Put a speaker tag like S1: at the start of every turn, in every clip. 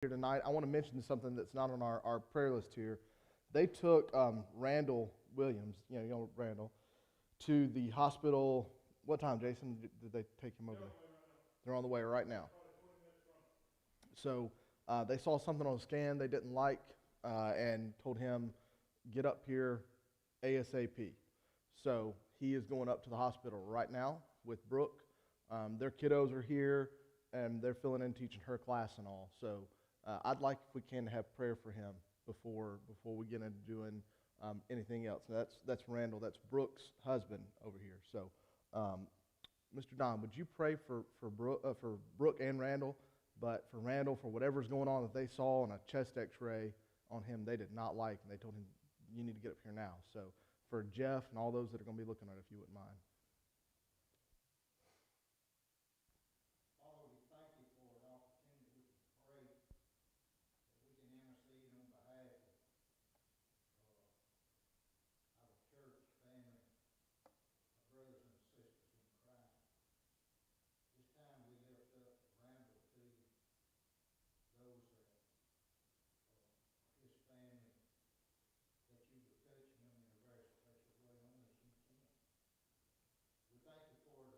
S1: here tonight, I want to mention something that's not on our prayer list here. They took Randall Williams, young Randall, to the hospital. What time, Jason, did they take him over there? They're on the way right now. So they saw something on the scan they didn't like and told him, get up here ASAP. So he is going up to the hospital right now with Brooke. Their kiddos are here, and they're filling in teaching her class and all. So I'd like, if we can, to have prayer for him before we get into doing anything else. So that's Randall. That's Brooke's husband over here. So, Mr. Don, would you pray for Brooke and Randall? But for Randall, for whatever's going on that they saw on a chest X-ray on him, they did not like, and they told him, you need to get up here now. So for Jeff and all those that are going to be looking at it, if you wouldn't mind.
S2: Father, we thank you for an opportunity we can pray, that we can intercede on behalf of our church family, our brothers and sisters in Christ. This time we lift up Randall to you, those that his family, that you would touch him in a very special way, only as you can. We thank you for the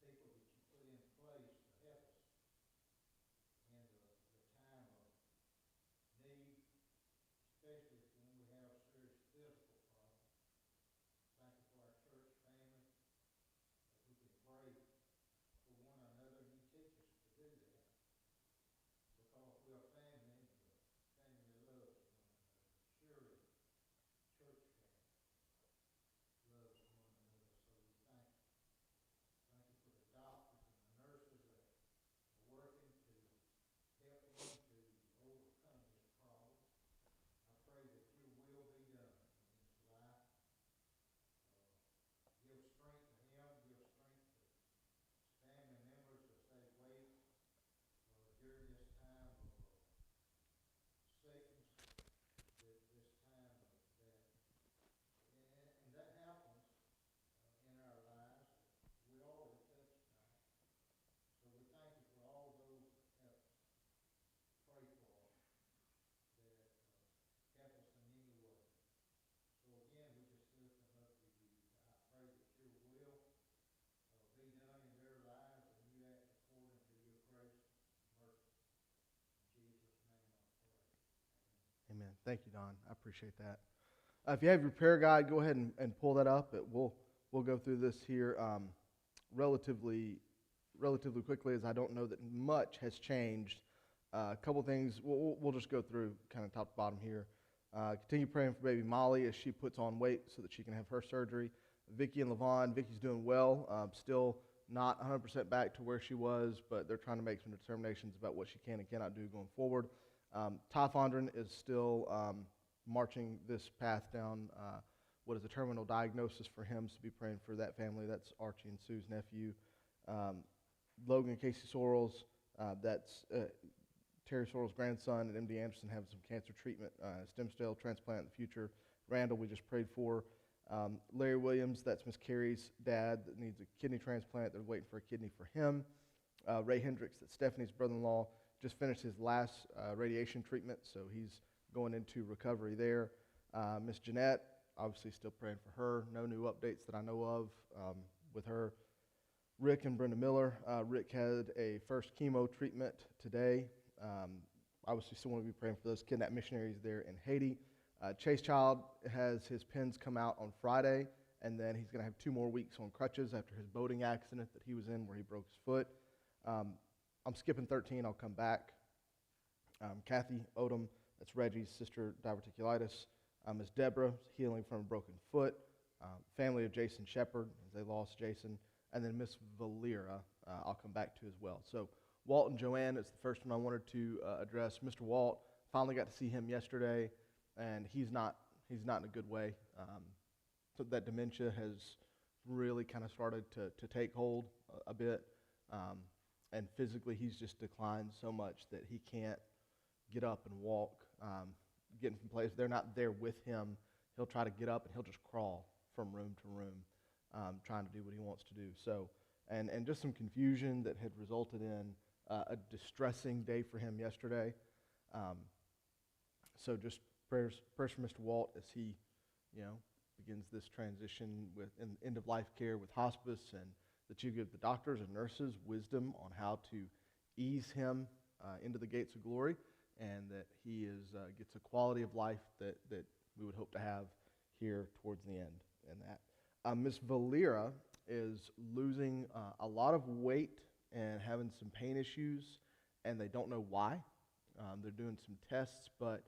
S2: people that you put in place to help us in the time of need, especially when we have serious physical problems. Thank you for our church family, that we can pray for one another, and you teach us to do that, because we are family, family loves one another. Surely, church family loves one another, so we thank you. Thank you for the doctors and the nurses that are working to help him to overcome his problem. I pray that your will be done in his life. Give strength to him, give strength to his family members as they wait during this time of sickness, this time of that. And that happens in our lives. We already touched tonight. So we thank you for all those that help us pray for us, that help us in any way. So again, we just lift them up to you. I pray that your will be done in their lives, and you act according to your grace and mercy. In Jesus' name I pray. Amen.
S1: Amen. Thank you, Don. I appreciate that. If you have your prayer guide, go ahead and pull that up. We'll go through this here relatively quickly, as I don't know that much has changed. A couple things we'll just go through kind of top to bottom here. Continue praying for baby Molly as she puts on weight so that she can have her surgery. Vicky and Levon. Vicky's doing well. Still not 100% back to where she was, but they're trying to make some determinations about what she can and cannot do going forward. Ty Fondren is still marching this path down what is a terminal diagnosis for him, so be praying for that family. That's Archie and Sue's nephew. Logan and Casey Sorrells, that's Terry Sorrell's grandson, and MD Anderson have some cancer treatment, stem cell transplant in the future. Randall, we just prayed for. Larry Williams, that's Miss Carrie's dad that needs a kidney transplant. They're waiting for a kidney for him. Ray Hendricks, that's Stephanie's brother-in-law, just finished his last radiation treatment, so he's going into recovery there. Miss Jeanette, obviously still praying for her. No new updates that I know of with her. Rick and Brenda Miller. Rick had a first chemo treatment today. Obviously still want to be praying for those kidnapped missionaries there in Haiti. Chase Child has his pins come out on Friday, and then he's going to have 2 more weeks on crutches after his boating accident that he was in where he broke his foot. I'm skipping 13. I'll come back. Kathy Odom, that's Reggie's sister, diverticulitis. Miss Deborah, healing from a broken foot. Family of Jason Shepard, as they lost Jason. And then Miss Valera, I'll come back to as well. So Walt and Joanne is the first one I wanted to address. Mr. Walt, finally got to see him yesterday, and he's not in a good way. So that dementia has really kind of started to take hold a bit. And physically, he's just declined so much that he can't get up and walk, getting from place. They're not there with him. He'll try to get up, and he'll just crawl from room to room, trying to do what he wants to do. So, and just some confusion that had resulted in a distressing day for him yesterday. Um, so just prayers for Mr. Walt as he, begins this transition with end of life care with hospice, and that you give the doctors and nurses wisdom on how to ease him into the gates of glory, and that he gets a quality of life that we would hope to have here towards the end. And that Miss Valera is losing a lot of weight and having some pain issues, and they don't know why. They're doing some tests, but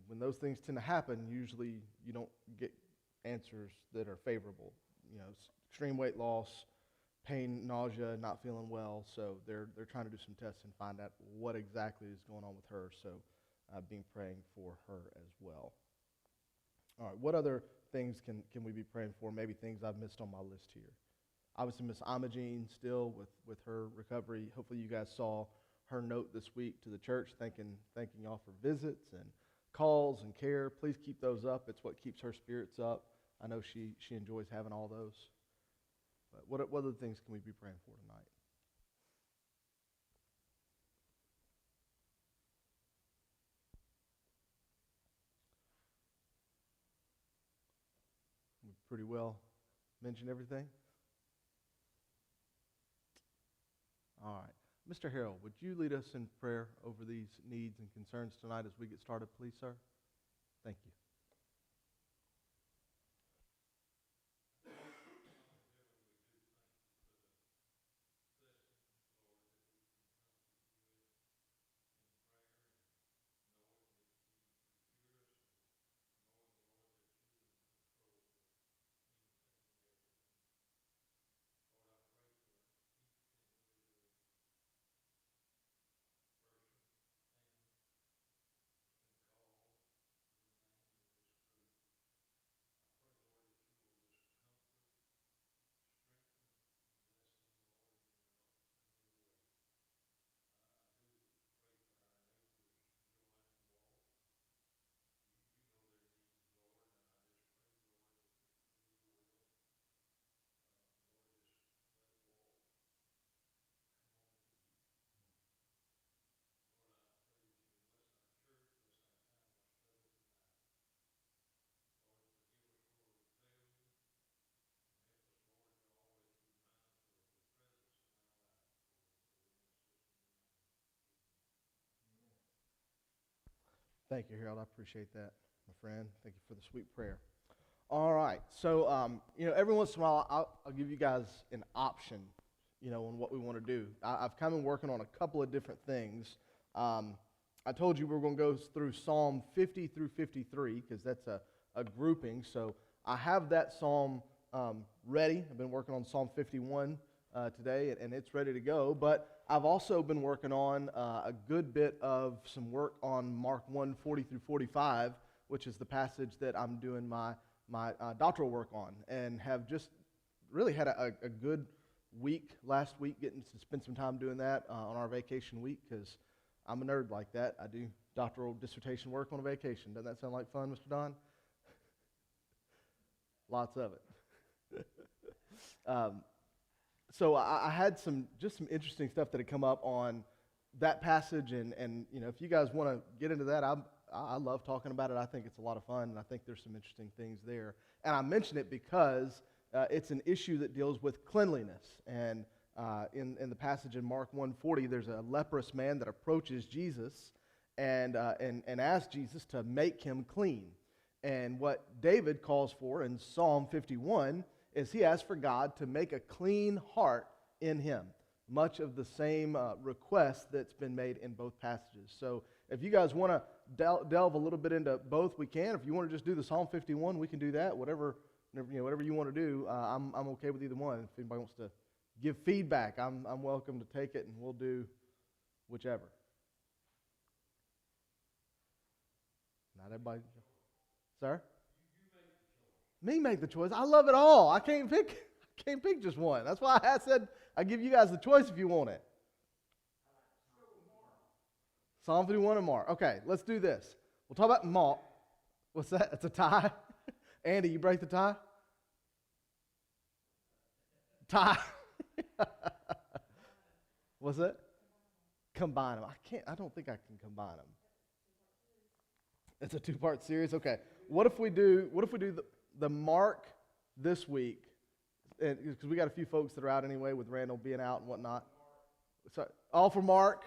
S1: when those things tend to happen, usually you don't get answers that are favorable. Extreme weight loss, pain, nausea, not feeling well. So they're trying to do some tests and find out what exactly is going on with her. So being praying for her as well. All right, what other things can we be praying for? Maybe things I've missed on my list here. Obviously, Miss Imogene still with her recovery. Hopefully you guys saw her note this week to the church thanking y'all for visits and calls and care. Please keep those up. It's what keeps her spirits up. I know she enjoys having all those. But what other things can we be praying for tonight? We pretty well mentioned everything? All right. Mr. Harrell, would you lead us in prayer over these needs and concerns tonight as we get started, please, sir? Thank you. Thank you, Harold. I appreciate that, my friend. Thank you for the sweet prayer. All right. So, every once in a while, I'll give you guys an option, on what we want to do. I've kind of been working on a couple of different things. I told you we were going to go through Psalm 50 through 53 because that's a grouping. So I have that psalm ready. I've been working on Psalm 51 today, and it's ready to go. But I've also been working on a good bit of some work on Mark 1, 40 through 45, which is the passage that I'm doing my doctoral work on, and have just really had a good week last week getting to spend some time doing that on our vacation week, because I'm a nerd like that. I do doctoral dissertation work on a vacation. Doesn't that sound like fun, Mr. Don? Lots of it. So I had some interesting stuff that had come up on that passage, and if you guys want to get into that, I love talking about it. I think it's a lot of fun, and I think there's some interesting things there. And I mention it because it's an issue that deals with cleanliness. And in the passage in Mark 1:40, there's a leprous man that approaches Jesus and asks Jesus to make him clean. And what David calls for in Psalm 51 is he asks for God to make a clean heart in him. Much of the same request that's been made in both passages. So if you guys want to delve a little bit into both, we can. If you want to just do the Psalm 51, we can do that. Whatever you want to do, I'm okay with either one. If anybody wants to give feedback, I'm welcome to take it, and we'll do whichever. Not everybody. Sir? Me make the choice. I love it all. I can't pick just one. That's why I said I give you guys the choice if you want it. Psalm 51 and Mark. Okay, let's do this. We'll talk about Mark. What's that? It's a tie. Andy, you break the tie? Tie. What's that? combine them. I don't think I can combine them. It's a two-part series? Okay. What if we do the Mark this week? Because we got a few folks that are out anyway with Randall being out and whatnot. So, all for Mark?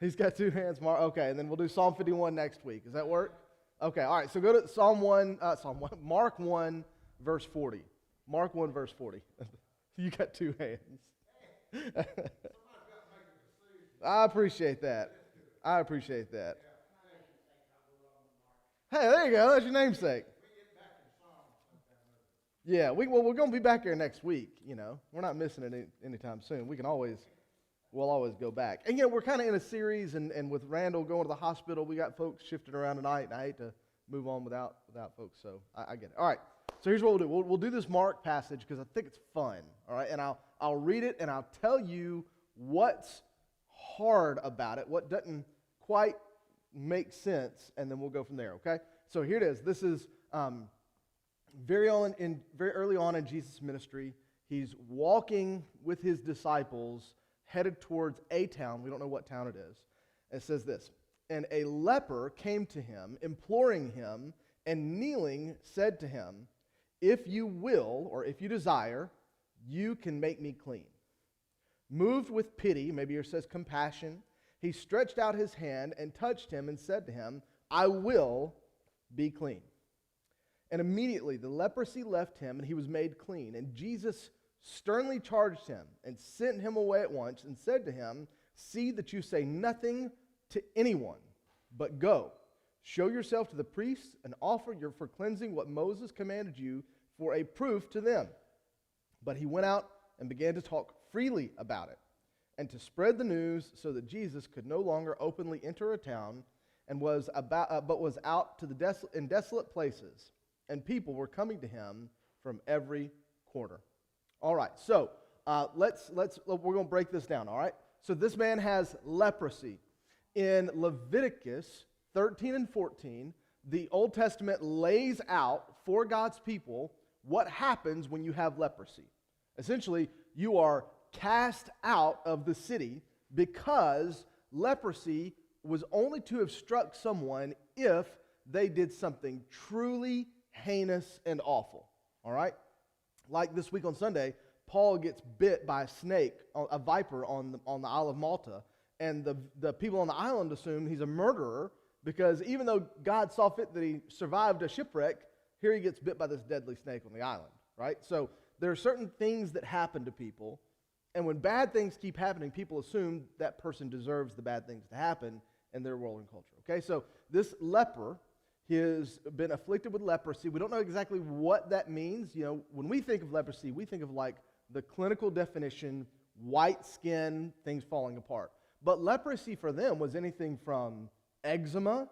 S1: He's got two hands, Mark. Okay, and then we'll do Psalm 51 next week. Does that work? Okay, all right. So go to Mark 1, verse 40. Mark 1, verse 40. You got two hands. I appreciate that. Hey, there you go. That's your namesake. Yeah, we're going to be back here next week. We're not missing it anytime soon. We'll always go back. And we're kind of in a series, and with Randall going to the hospital, we got folks shifting around tonight, and I hate to move on without folks, so I get it. All right, so here's what we'll do. We'll do this Mark passage because I think it's fun, all right? And I'll read it, and I'll tell you what's hard about it, what doesn't quite make sense, and then we'll go from there, okay? So here it is. This is very early on in Jesus' ministry. He's walking with his disciples headed towards a town. We don't know what town it is. It says this, and a leper came to him, imploring him, and kneeling said to him, if you will, or if you desire, you can make me clean. Moved with pity, maybe it says compassion, he stretched out his hand and touched him and said to him, I will be clean. And immediately the leprosy left him and he was made clean. And Jesus sternly charged him and sent him away at once and said to him, see that you say nothing to anyone, but go, show yourself to the priests and offer for cleansing what Moses commanded you for a proof to them. But he went out and began to talk freely about it and to spread the news so that Jesus could no longer openly enter a town and was out to in desolate places, and people were coming to him from every quarter. All right, so we're going to break this down, all right? So this man has leprosy. In Leviticus 13 and 14, the Old Testament lays out for God's people what happens when you have leprosy. Essentially, you are cast out of the city because leprosy was only to have struck someone if they did something truly heinous and awful, all right? Like this week on Sunday, Paul gets bit by a snake, a viper on the Isle of Malta, and the people on the island assume he's a murderer because even though God saw fit that he survived a shipwreck, here he gets bit by this deadly snake on the island, right? So there are certain things that happen to people, and when bad things keep happening, people assume that person deserves the bad things to happen in their world and culture, okay? So this leper, he has been afflicted with leprosy. We don't know exactly what that means. When we think of leprosy, we think of like the clinical definition, white skin, things falling apart. But leprosy for them was anything from eczema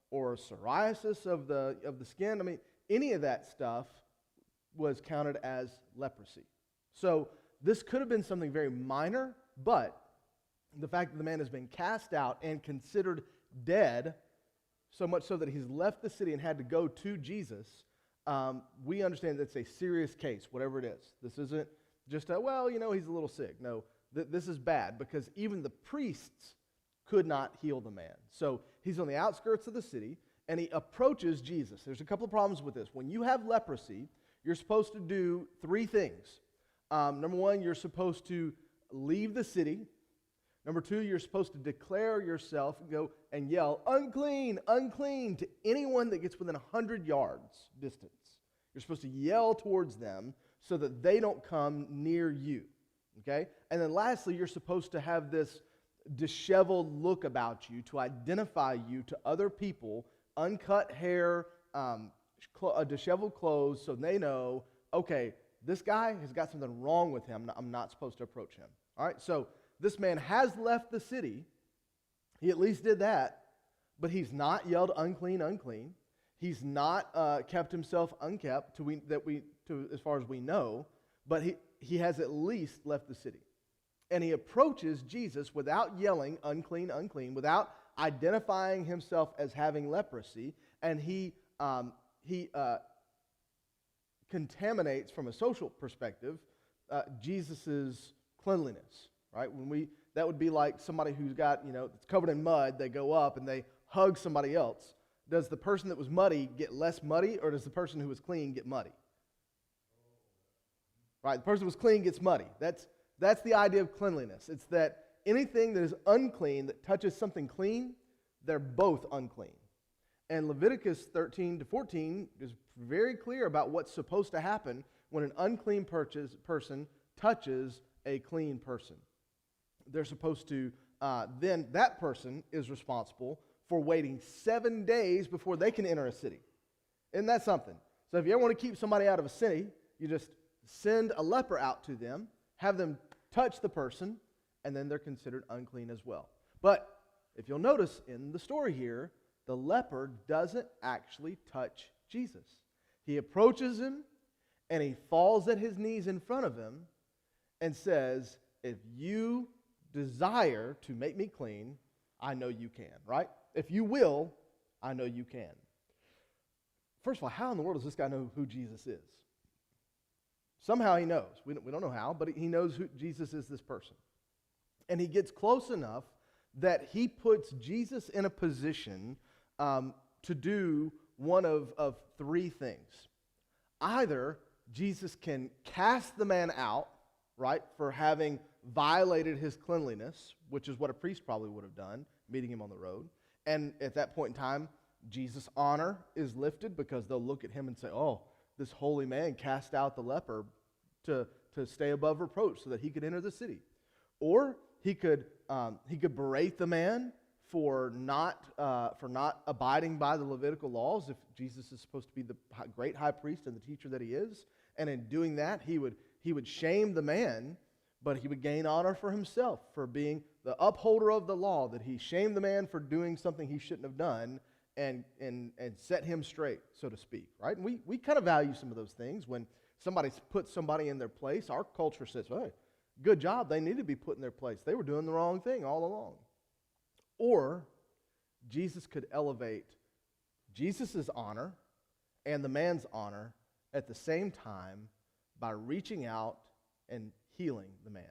S1: or psoriasis of the skin. I mean, any of that stuff was counted as leprosy. So this could have been something very minor, but the fact that the man has been cast out and considered dead, so much so that he's left the city and had to go to Jesus, we understand that it's a serious case, whatever it is. This isn't just he's a little sick. No, this is bad because even the priests could not heal the man. So he's on the outskirts of the city, and he approaches Jesus. There's a couple of problems with this. When you have leprosy, you're supposed to do three things. Number one, you're supposed to leave the city. Number two, you're supposed to declare yourself and go and yell, unclean, unclean, to anyone that gets within 100 yards distance. You're supposed to yell towards them so that they don't come near you, okay? And then lastly, you're supposed to have this disheveled look about you to identify you to other people, uncut hair, disheveled clothes, so they know, okay, this guy has got something wrong with him. I'm not supposed to approach him. All right, so this man has left the city. He at least did that, but he's not yelled unclean, unclean. He's not kept himself unkept as far as we know, but he has at least left the city. And he approaches Jesus without yelling unclean, unclean, without identifying himself as having leprosy, and he contaminates from a social perspective Jesus' cleanliness. Right? When we That would be like somebody who's got, it's covered in mud. They go up and they hug somebody else. Does the person that was muddy get less muddy, or does the person who was clean get muddy? Right, the person who was clean gets muddy. That's the idea of cleanliness. It's that anything that is unclean that touches something clean, they're both unclean. And Leviticus 13 to 14 is very clear about what's supposed to happen when an unclean person touches a clean person. They're supposed to, then that person is responsible for waiting 7 days before they can enter a city. Isn't that something? So if you ever want to keep somebody out of a city, you just send a leper out to them, have them touch the person, and then they're considered unclean as well. But if you'll notice in the story here, the leper doesn't actually touch Jesus. He approaches him, and he falls at his knees in front of him and says, if you desire to make me clean, I know you can, right? If you will, I know you can. First of all, how in the world does this guy know who Jesus is? Somehow he knows. We don't know how, but he knows who Jesus is, this person. And he gets close enough that he puts Jesus in a position to do one of three things. Either Jesus can cast the man out, right, for having violated his cleanliness, which is what a priest probably would have done, meeting him on the road. And at that point in time, Jesus' honor is lifted because they'll look at him and say, oh, this holy man cast out the leper to stay above reproach so that he could enter the city. Or he could berate the man for not abiding by the Levitical laws, if Jesus is supposed to be the great high priest and the teacher that he is. And in doing that, he would shame the man, but he would gain honor for himself for being the upholder of the law, that he shamed the man for doing something he shouldn't have done and set him straight, so to speak, right? And we kind of value some of those things. When somebody puts somebody in their place, our culture says, hey, good job, they need to be put in their place. They were doing the wrong thing all along. Or Jesus could elevate Jesus' honor and the man's honor at the same time by reaching out and healing the man.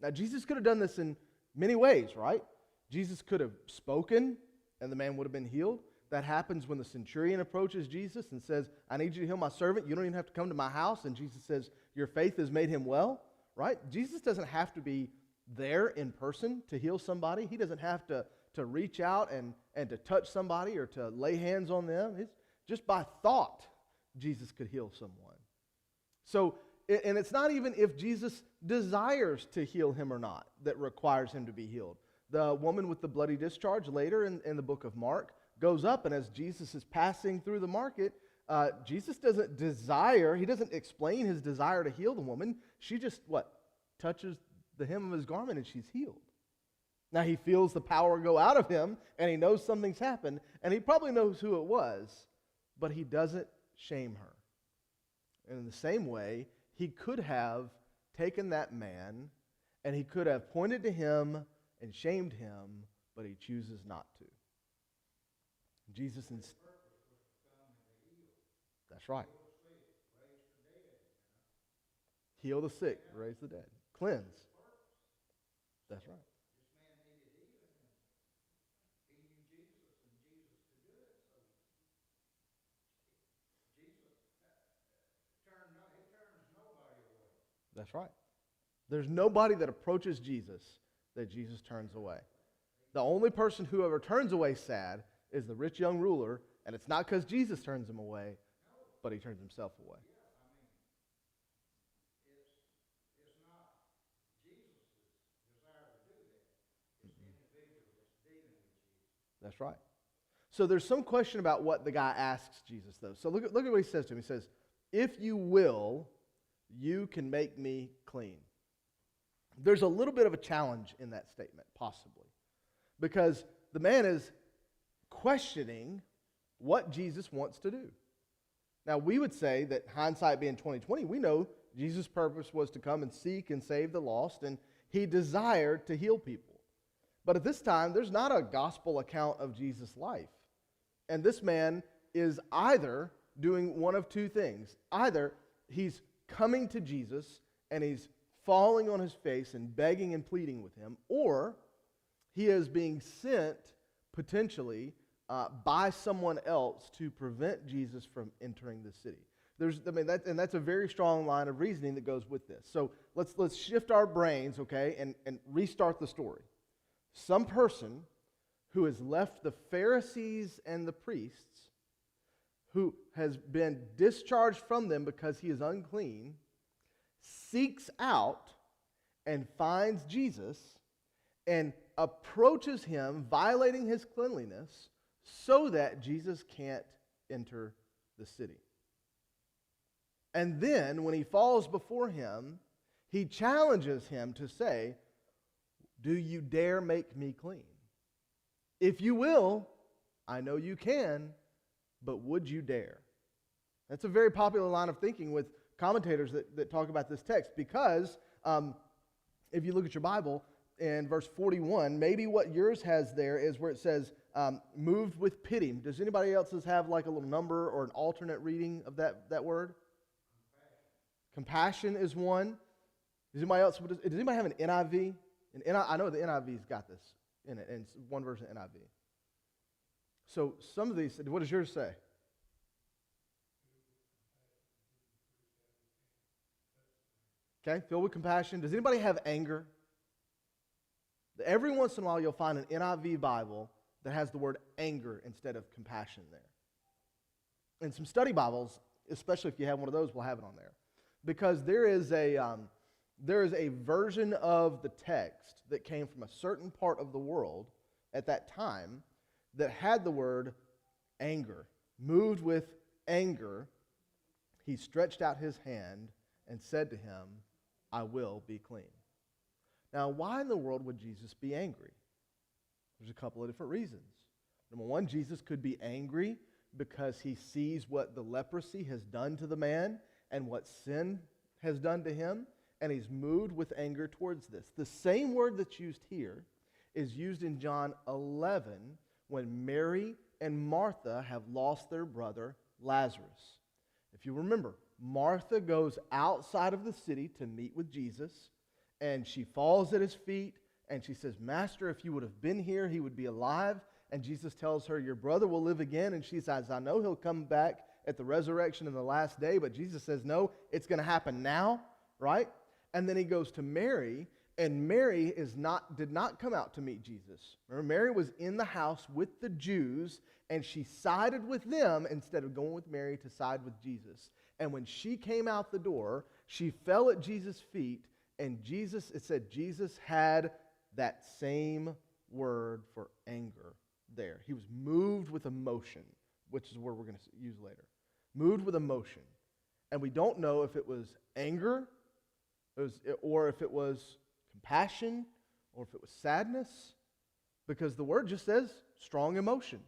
S1: Now, Jesus could have done this in many ways, right? Jesus could have spoken and the man would have been healed. That happens when the centurion approaches Jesus and says, I need you to heal my servant. You don't even have to come to my house. And Jesus says, your faith has made him well, right? Jesus doesn't have to be there in person to heal somebody. He doesn't have to reach out and to touch somebody or to lay hands on them. It's just by thought, Jesus could heal someone. So, and it's not even if Jesus desires to heal him or not that requires him to be healed. The woman with the bloody discharge later in the book of Mark goes up, and as Jesus is passing through the market, Jesus doesn't desire, he doesn't explain his desire to heal the woman. She just, touches the hem of his garment and she's healed. Now he feels the power go out of him, and he knows something's happened, and he probably knows who it was, but he doesn't shame her. And in the same way, he could have taken that man, and he could have pointed to him and shamed him, but he chooses not to. Jesus That's right. Heal the sick, raise the dead. Cleanse. That's right. That's right. There's nobody that approaches Jesus that Jesus turns away. The only person who ever turns away sad is the rich young ruler, and it's not because Jesus turns him away, but he turns himself away.
S2: It's not Jesus' desire to do that. It's the individual that's dealing with Jesus.
S1: That's right. So there's some question about what the guy asks Jesus, though. So look at what he says to him. He says, if you will, you can make me clean. There's a little bit of a challenge in that statement, possibly, because the man is questioning what Jesus wants to do. Now, we would say that hindsight being 20/20, we know Jesus' purpose was to come and seek and save the lost, and he desired to heal people. But at this time, there's not a gospel account of Jesus' life. And this man is either doing one of two things. Either he's coming to Jesus and he's falling on his face and begging and pleading with him, or he is being sent potentially by someone else to prevent Jesus from entering the city. That's a very strong line of reasoning that goes with this. So let's shift our brains, okay, and restart the story. Some person who has left the Pharisees and the priests, who has been discharged from them because he is unclean, seeks out and finds Jesus and approaches him, violating his cleanliness, so that Jesus can't enter the city. And then, when he falls before him, he challenges him to say, "Do you dare make me clean? If you will, I know you can, but would you dare?" That's a very popular line of thinking with commentators that talk about this text, because if you look at your Bible, in verse 41, maybe what yours has there is where it says, moved with pity. Does anybody else's have like a little number or an alternate reading of that word? Compassion is one. Does anybody have an NIV? I know the NIV's got this in it, and it's one version of NIV. So some of these, what does yours say? Okay, filled with compassion. Does anybody have anger? Every once in a while you'll find an NIV Bible that has the word anger instead of compassion there. And some study Bibles, especially if you have one of those, will have it on there. Because there is a version of the text that came from a certain part of the world at that time that had the word anger. Moved with anger, he stretched out his hand and said to him, "I will be clean." Now, why in the world would Jesus be angry? There's a couple of different reasons. Number one, Jesus could be angry because he sees what the leprosy has done to the man and what sin has done to him, and he's moved with anger towards this. The same word that's used here is used in John 11 when Mary and Martha have lost their brother Lazarus. If you remember, Martha goes outside of the city to meet with Jesus, and she falls at his feet, and she says, "Master, if you would have been here, he would be alive." And Jesus tells her, "Your brother will live again." And she says, "I know he'll come back at the resurrection in the last day." But Jesus says, "No, it's going to happen now," right? And then he goes to Mary, and Mary did not come out to meet Jesus. Remember, Mary was in the house with the Jews, and she sided with them instead of going with Mary to side with Jesus. And when she came out the door, she fell at Jesus' feet, and it said Jesus had that same word for anger there. He was moved with emotion, which is a word we're going to use later. Moved with emotion. And we don't know if it was anger, or if it was compassion, or if it was sadness, because the word just says strong emotion.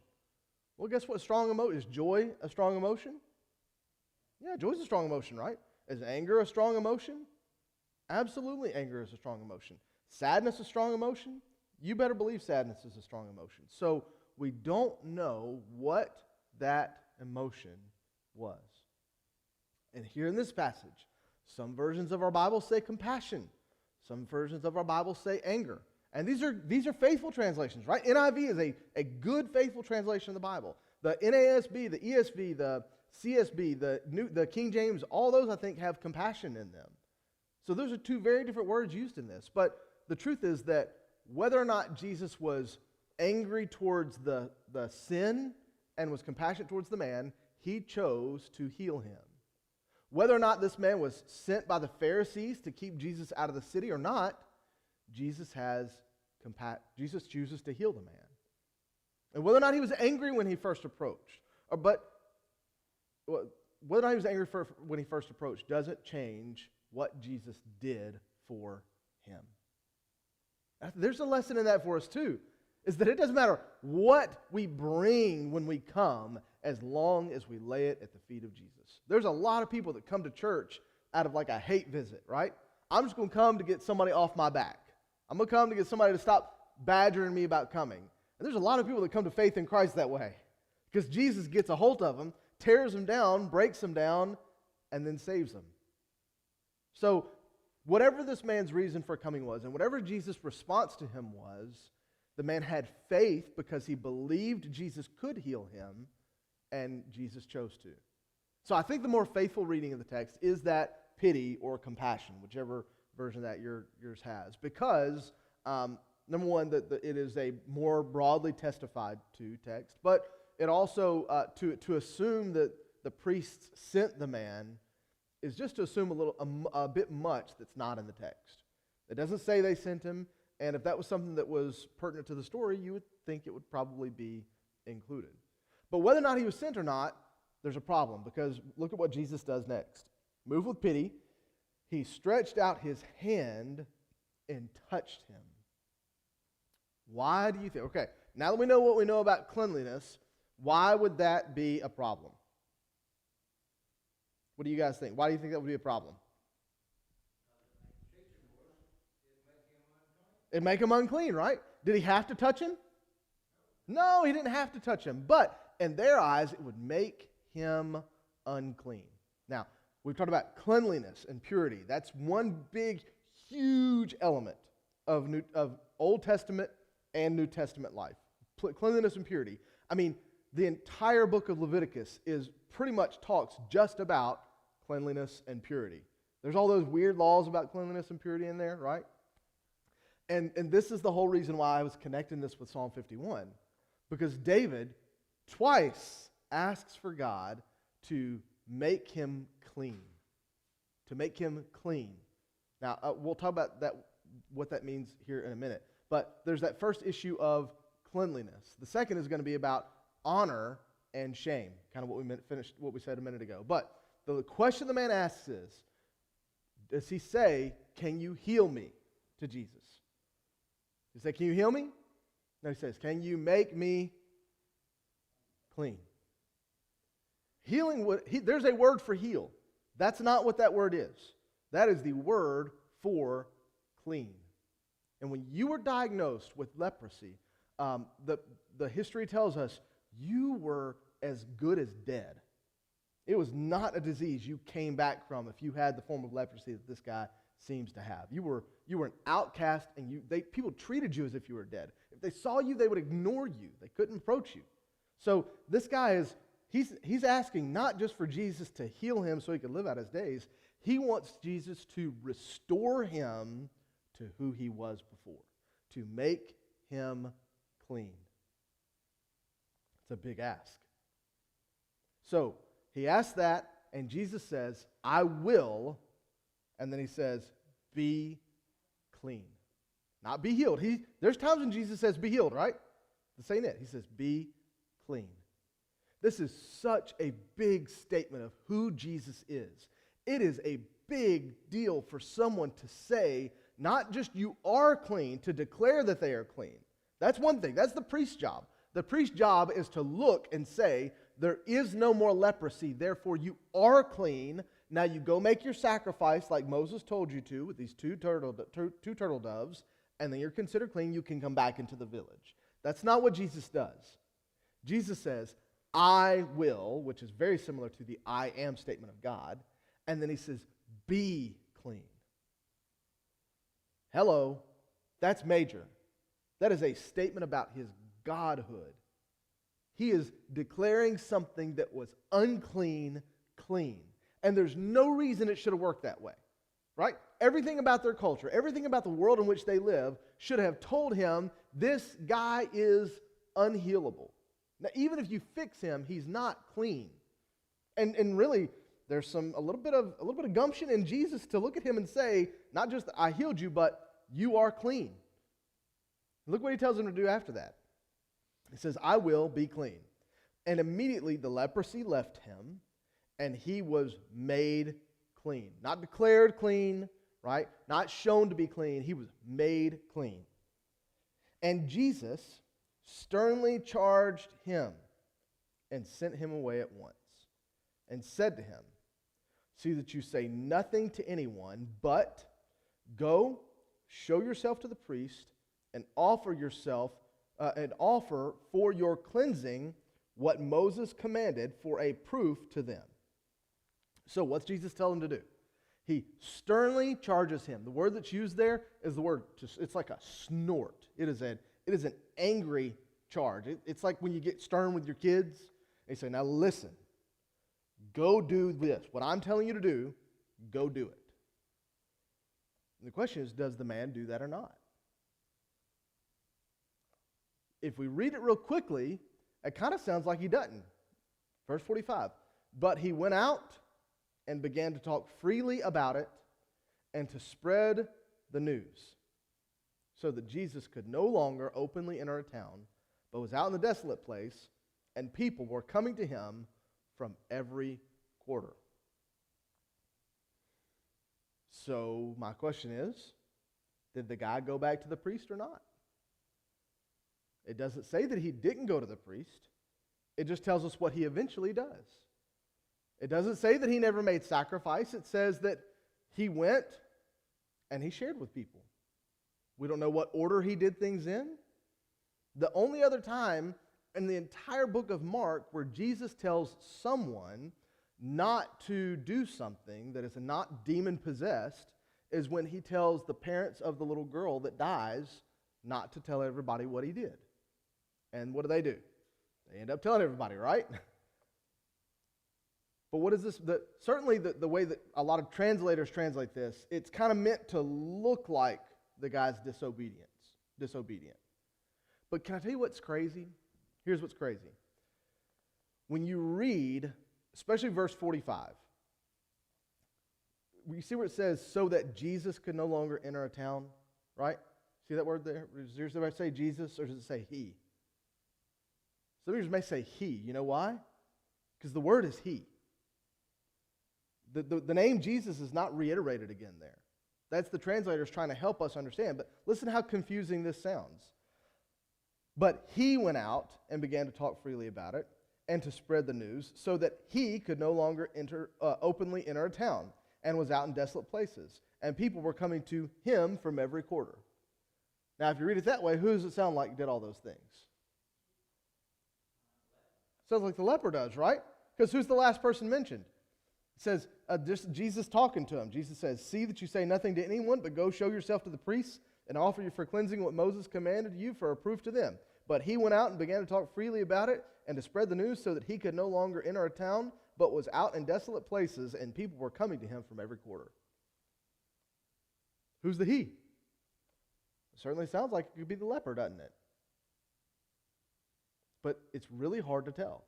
S1: Well, guess what strong emotion is? Joy a strong emotion? Yeah, joy is a strong emotion, right? Is anger a strong emotion? Absolutely, anger is a strong emotion. Sadness a strong emotion? You better believe sadness is a strong emotion. So we don't know what that emotion was. And here in this passage, some versions of our Bible say compassion. Some versions of our Bible say anger. And these are faithful translations, right? NIV is a good, faithful translation of the Bible. The NASB, the ESV, the CSB, the King James, all those, I think, have compassion in them. So those are two very different words used in this. But the truth is that whether or not Jesus was angry towards the sin and was compassionate towards the man, he chose to heal him. Whether or not this man was sent by the Pharisees to keep Jesus out of the city or not, Jesus chooses to heal the man. And whether or not he was angry when he first approached, whether or not he was angry when he first approached doesn't change what Jesus did for him. There's a lesson in that for us too, is that it doesn't matter what we bring when we come as long as we lay it at the feet of Jesus. There's a lot of people that come to church out of like a hate visit, right? I'm just going to come to get somebody off my back. I'm going to come to get somebody to stop badgering me about coming. And there's a lot of people that come to faith in Christ that way, because Jesus gets a hold of them, tears them down, breaks them down, and then saves them. So whatever this man's reason for coming was, and whatever Jesus' response to him was, the man had faith because he believed Jesus could heal him, and Jesus chose to. So I think the more faithful reading of the text is that pity or compassion, whichever version that yours has. Because, number one, that it is a more broadly testified to text, but it also, to assume that the priests sent the man is just to assume a bit much that's not in the text. It doesn't say they sent him, and if that was something that was pertinent to the story, you would think it would probably be included. But whether or not he was sent or not, there's a problem, because look at what Jesus does next. Moved with pity, he stretched out his hand and touched him. Why do you think? Okay, now that we know what we know about cleanliness, why would that be a problem? What do you guys think? Why do you think that would be a problem? It'd make him unclean, right? Did he have to touch him? No, he didn't have to touch him. But in their eyes, it would make him unclean. Now, we've talked about cleanliness and purity. That's one big, huge element of Old Testament and New Testament life. Cleanliness and purity. I mean, the entire book of Leviticus pretty much talks just about cleanliness and purity. There's all those weird laws about cleanliness and purity in there, right? And this is the whole reason why I was connecting this with Psalm 51. Because David twice asks for God to make him clean. To make him clean. Now, we'll talk about what that means here in a minute. But there's that first issue of cleanliness. The second is going to be about honor and shame. Kind of what we said a minute ago. But the question the man asks is, does he say, can you heal me, to Jesus? He says, can you heal me? No, he says, can you make me clean? Healing, there's a word for heal. That's not what that word is. That is the word for clean. And when you were diagnosed with leprosy, the history tells us you were as good as dead. It was not a disease you came back from if you had the form of leprosy that this guy seems to have. You were an outcast, and people treated you as if you were dead. If they saw you, they would ignore you. They couldn't approach you. So this guy he's asking not just for Jesus to heal him so he could live out his days. He wants Jesus to restore him to who he was before, to make him clean. It's a big ask. So he asks that, and Jesus says, I will, and then he says, be clean. Not be healed. There's times when Jesus says, be healed, right? This ain't it. He says, be clean. This is such a big statement of who Jesus is. It is a big deal for someone to say, not just you are clean, to declare that they are clean. That's one thing. That's the priest's job. The priest's job is to look and say, there is no more leprosy, therefore you are clean. Now you go make your sacrifice like Moses told you to with these two turtle doves, and then you're considered clean. You can come back into the village. That's not what Jesus does. Jesus says, I will, which is very similar to the I am statement of God, and then he says, be clean. Hello, that's major. That is a statement about his godhood. He is declaring something that was unclean, clean. And there's no reason it should have worked that way, right? Everything about their culture, everything about the world in which they live should have told him, this guy is unhealable. Now, even if you fix him, he's not clean. And really, there's a little bit of gumption in Jesus to look at him and say, not just I healed you, but you are clean. Look what he tells him to do after that. He says, I will be clean. And immediately the leprosy left him, and he was made clean. Not declared clean, right? Not shown to be clean. He was made clean. And Jesus sternly charged him and sent him away at once and said to him, see that you say nothing to anyone, but go, show yourself to the priest, and offer for your cleansing what Moses commanded for a proof to them. So what's Jesus telling him to do? He sternly charges him. The word that's used there is the word, it's like a snort. It is an angry charge. It's like when you get stern with your kids, they say, now listen, go do this. What I'm telling you to do, go do it. And the question is, does the man do that or not? If we read it real quickly, it kind of sounds like he doesn't. Verse 45, but he went out and began to talk freely about it and to spread the news, so that Jesus could no longer openly enter a town, but was out in the desolate place, and people were coming to him from every quarter. So my question is, did the guy go back to the priest or not? It doesn't say that he didn't go to the priest. It just tells us what he eventually does. It doesn't say that he never made sacrifice. It says that he went and he shared with people. We don't know what order he did things in. The only other time in the entire book of Mark where Jesus tells someone not to do something that is not demon-possessed is when he tells the parents of the little girl that dies not to tell everybody what he did. And what do? They end up telling everybody, right? But what is this? Certainly the way that a lot of translators translate this, it's kind of meant to look like the guy's disobedient. But can I tell you what's crazy? Here's what's crazy. When you read, especially verse 45, you see where it says, so that Jesus could no longer enter a town, right? See that word there? Does everybody say Jesus, or does it say he? Some of you may say he. You know why? Because the word is he. The name Jesus is not reiterated again there. That's the translators trying to help us understand. But listen how confusing this sounds. But he went out and began to talk freely about it and to spread the news, so that he could no longer openly enter a town, and was out in desolate places. And people were coming to him from every quarter. Now, if you read it that way, who does it sound like did all those things? Sounds like the leper does, right? Because who's the last person mentioned? It says, just Jesus talking to him. Jesus says, see that you say nothing to anyone, but go show yourself to the priests and offer you for cleansing what Moses commanded you for a proof to them. But he went out and began to talk freely about it and to spread the news, so that he could no longer enter a town, but was out in desolate places, and people were coming to him from every quarter. Who's the he? It certainly sounds like it could be the leper, doesn't it? But it's really hard to tell.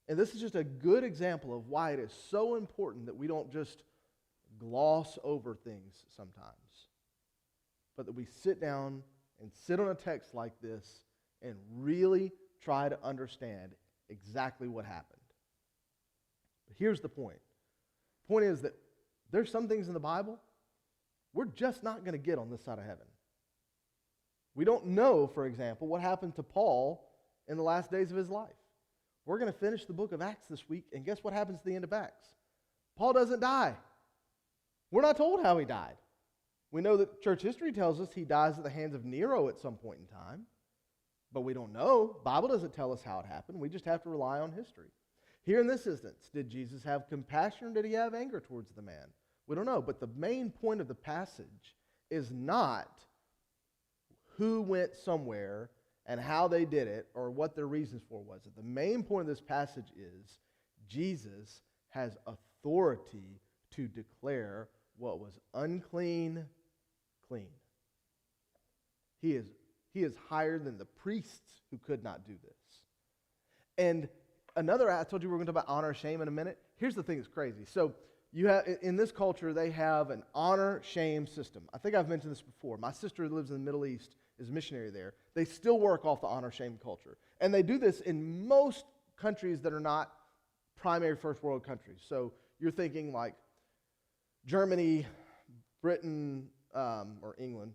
S1: And this is just a good example of why it is so important that we don't just gloss over things sometimes, but that we sit down and sit on a text like this and really try to understand exactly what happened. But here's the point. The point is that there's some things in the Bible we're just not going to get on this side of heaven. We don't know, for example, what happened to Paul in the last days of his life. We're going to finish the book of Acts this week, and guess what happens at the end of Acts? Paul doesn't die. We're not told how he died. We know that church history tells us he dies at the hands of Nero at some point in time, but we don't know. The Bible doesn't tell us how it happened. We just have to rely on history. Here in this instance, did Jesus have compassion or did he have anger towards the man? We don't know, but the main point of the passage is not who went somewhere and how they did it or what their reasons for was. The main point of this passage is Jesus has authority to declare what was unclean, clean. He is higher than the priests who could not do this. And I told you we were going to talk about honor, shame in a minute. Here's the thing that's crazy. So you have, in this culture, they have an honor-shame system. I think I've mentioned this before. My sister who lives in the Middle East is a missionary there. They still work off the honor-shame culture. And they do this in most countries that are not primary first world countries. So you're thinking like Germany, Britain, or England,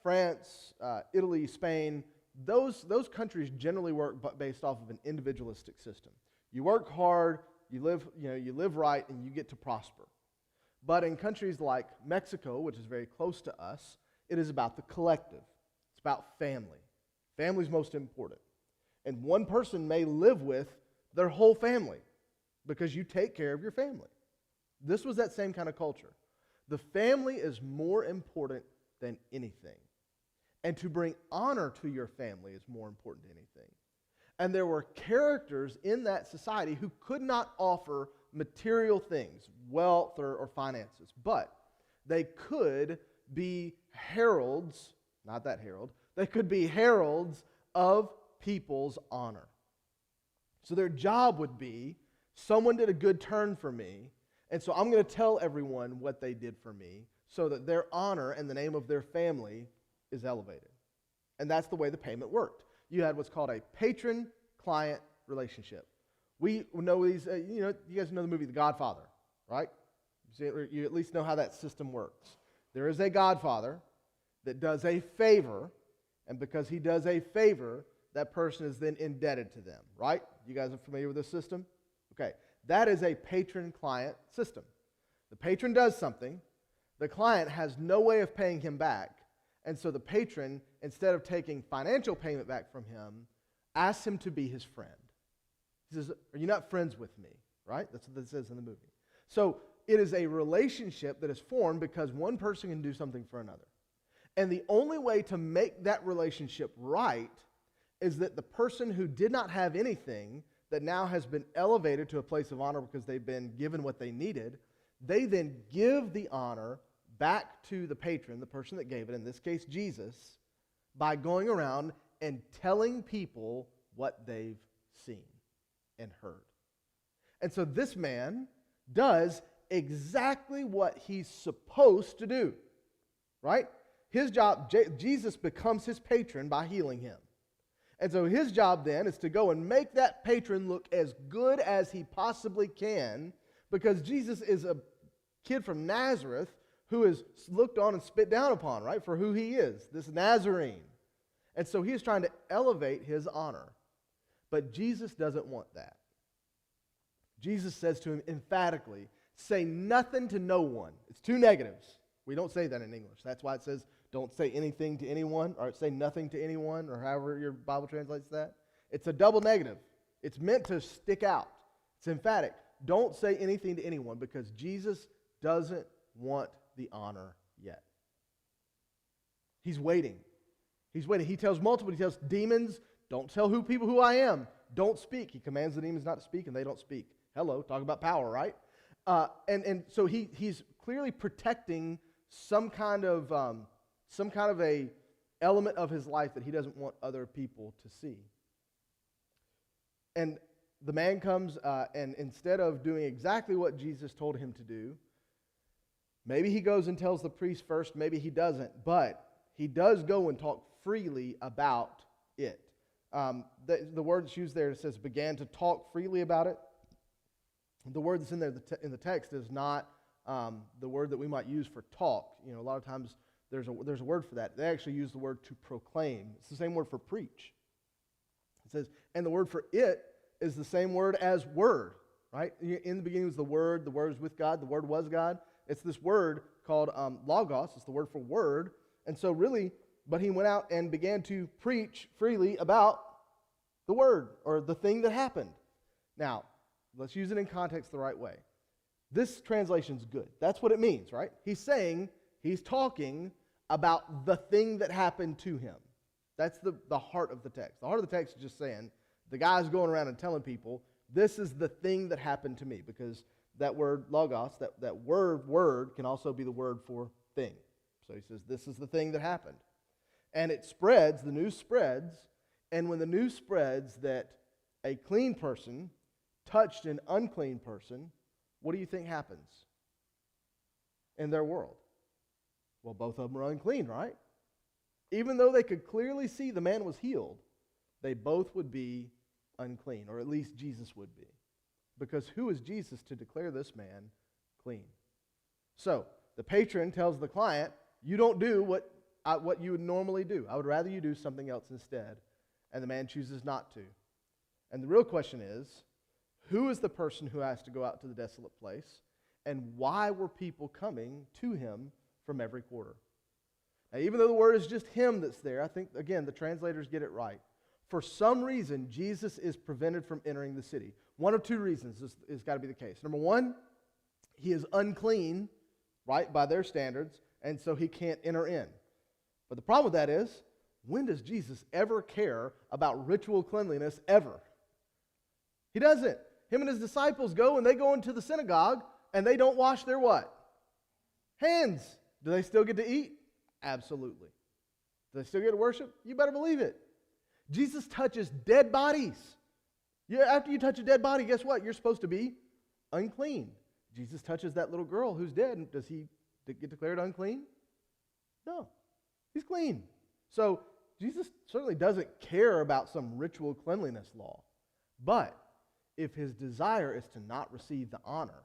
S1: France, Italy, Spain. Those countries generally work based off of an individualistic system. You work hard, you live right, and you get to prosper. But in countries like Mexico, which is very close to us, it is about the collective. It's about family. Family's most important. And one person may live with their whole family because you take care of your family. This was that same kind of culture. The family is more important than anything. And to bring honor to your family is more important than anything. And there were characters in that society who could not offer material things, wealth or finances, but they could be heralds, not that herald, they could be heralds of people's honor. So their job would be, someone did a good turn for me, and so I'm going to tell everyone what they did for me so that their honor and the name of their family is elevated. And that's the way the payment worked. You had what's called a patron-client relationship. We know these, you guys know the movie The Godfather, right? You at least know how that system works. There is a godfather that does a favor, and because he does a favor, that person is then indebted to them, right? You guys are familiar with this system? Okay, that is a patron-client system. The patron does something, the client has no way of paying him back, and so the patron, instead of taking financial payment back from him, asks him to be his friend. He says, "Are you not friends with me?" Right? That's what this says in the movie. So it is a relationship that is formed because one person can do something for another. And the only way to make that relationship right is that the person who did not have anything, that now has been elevated to a place of honor because they've been given what they needed, they then give the honor back to the patron, the person that gave it, in this case Jesus, by going around and telling people what they've seen and heard. And so this man does exactly what he's supposed to do, right? His job, Jesus becomes his patron by healing him. And so his job then is to go and make that patron look as good as he possibly can, because Jesus is a kid from Nazareth who is looked on and spit down upon, right, for who he is, this Nazarene. And so he is trying to elevate his honor. But Jesus doesn't want that. Jesus says to him emphatically, say nothing to no one. It's two negatives. We don't say that in English. That's why it says don't say anything to anyone, or say nothing to anyone, or however your Bible translates that. It's a double negative. It's meant to stick out. It's emphatic. Don't say anything to anyone, because Jesus doesn't want the honor yet. He's waiting. He's waiting. He tells demons, don't tell people who I am. Don't speak. He commands the demons not to speak, and they don't speak. Hello, talk about power, right? And so he's clearly protecting some kind of a element of his life that he doesn't want other people to see. And the man comes, and instead of doing exactly what Jesus told him to do, maybe he goes and tells the priest first, maybe he doesn't, but he does go and talk freely about it. The word that's used there, it says began to talk freely about it. The word that's in there in the text is not the word that we might use for talk. You know, a lot of times there's a word for that. They actually use the word to proclaim. It's the same word for preach. It says, and the word for it is the same word as word, right? In the beginning was the Word was with God, the Word was God. It's this word called logos. It's the word for word. And so really, but he went out and began to preach freely about the word, or the thing that happened. Now, let's use it in context the right way. This translation's good. That's what it means, right? He's talking about the thing that happened to him. That's the heart of the text. The heart of the text is just saying, the guy's going around and telling people, this is the thing that happened to me, because that word logos, that word can also be the word for thing. So he says, this is the thing that happened. And it spreads, the news spreads, and when the news spreads that a clean person touched an unclean person, what do you think happens in their world? Well, both of them are unclean, right? Even though they could clearly see the man was healed, they both would be unclean, or at least Jesus would be. Because who is Jesus to declare this man clean? So, the patron tells the client, you don't do what you would normally do. I would rather you do something else instead. And the man chooses not to. And the real question is, who is the person who has to go out to the desolate place? And why were people coming to him from every quarter? Now, even though the word is just him that's there, I think, again, the translators get it right. For some reason, Jesus is prevented from entering the city. One of two reasons is got to be the case. Number one, He is unclean, right, by their standards, and so he can't enter in. But the problem with that is, when does Jesus ever care about ritual cleanliness ever? He doesn't. Him and his disciples go and they go into the synagogue and they don't wash their what? Hands. Do they still get to eat? Absolutely. Do they still get to worship? You better believe it. Jesus touches dead bodies. Yeah, after you touch a dead body, guess what? You're supposed to be unclean. Jesus touches that little girl who's dead, and does he get declared unclean? No. He's clean. So Jesus certainly doesn't care about some ritual cleanliness law. But if his desire is to not receive the honor,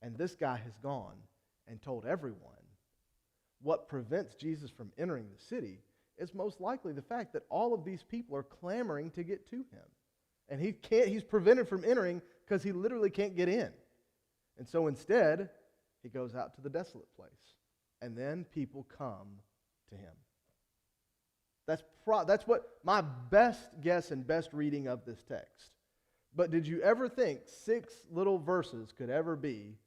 S1: and this guy has gone and told everyone, what prevents Jesus from entering the city is most likely the fact that all of these people are clamoring to get to him. And he's prevented from entering because he literally can't get in. And so instead, he goes out to the desolate place. And then people come to him. That's what my best guess and best reading of this text. But did you ever think 6 little verses could ever be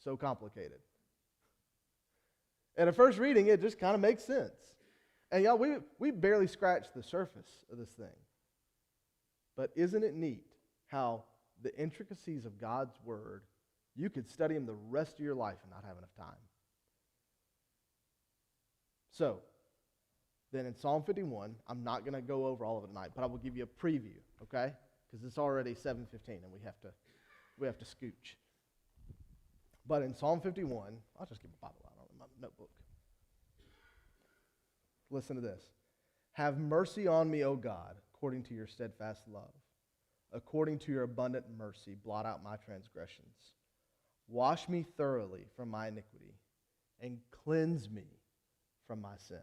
S1: so complicated? At a first reading, it just kind of makes sense. And y'all, we barely scratched the surface of this thing. But isn't it neat how the intricacies of God's Word, you could study them the rest of your life and not have enough time? So, then in Psalm 51, I'm not going to go over all of it tonight, but I will give you a preview, okay? Because it's already 7:15 and we have to scooch. But in Psalm 51, I'll just get my Bible out on my notebook. Listen to this. Have mercy on me, O God, according to your steadfast love. According to your abundant mercy, blot out my transgressions. Wash me thoroughly from my iniquity and cleanse me from my sin.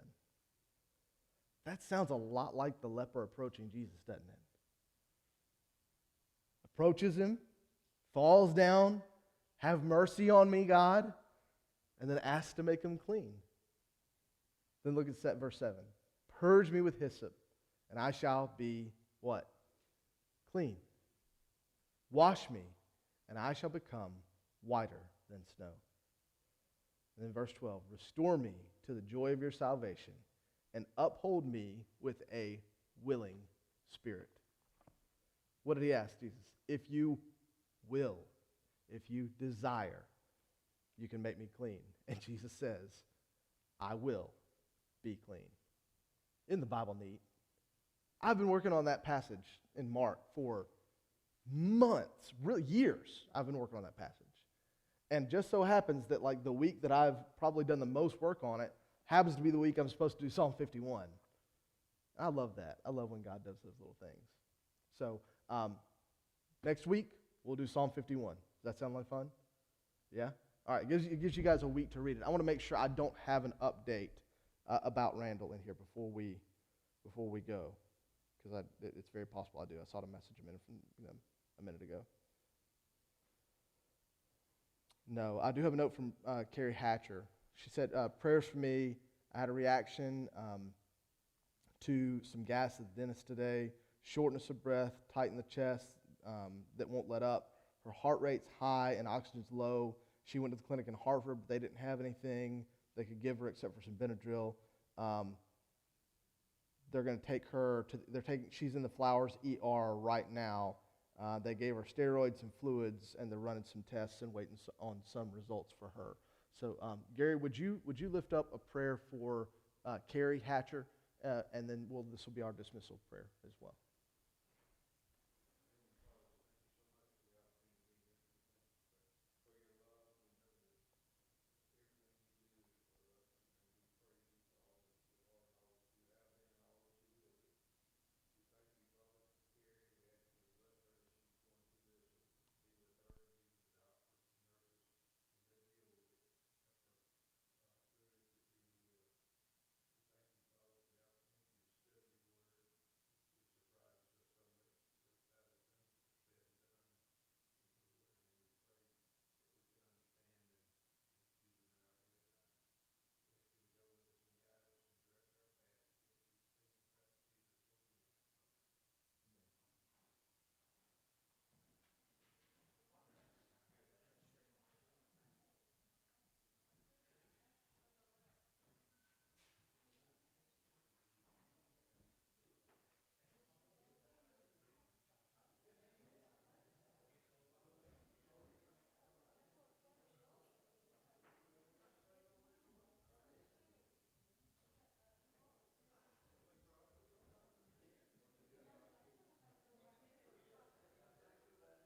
S1: That sounds a lot like the leper approaching Jesus, doesn't it? Approaches him, falls down, have mercy on me, God, and then asks to make him clean. Then look at verse 7. Purge me with hyssop, and I shall be what? Clean. Wash me, and I shall become whiter than snow. And then verse 12. Restore me to the joy of your salvation, and uphold me with a willing spirit. What did he ask Jesus? If you will, if you desire, you can make me clean. And Jesus says, I will be clean. Isn't the Bible neat? I've been working on that passage in Mark for months, really years. I've been working on that passage. And just so happens that like the week that I've probably done the most work on it happens to be the week I'm supposed to do Psalm 51. I love that. I love when God does those little things. So next week, we'll do Psalm 51. Does that sound like fun? Yeah? All right, it gives you guys a week to read it. I want to make sure I don't have an update about Randall in here before we go, because it's very possible I do. I saw the message a minute ago. No, I do have a note from Carrie Hatcher. She said, prayers for me. I had a reaction to some gas at the dentist today, shortness of breath, tight in the chest that won't let up. Her heart rate's high and oxygen's low. She went to the clinic in Hartford, but they didn't have anything they could give her except for some Benadryl. They're going to take her to, she's in the Flowers ER right now. They gave her steroids and fluids, and they're running some tests and waiting on some results for her. So, Gary, would you lift up a prayer for Carrie Hatcher, and then this will be our dismissal prayer as well.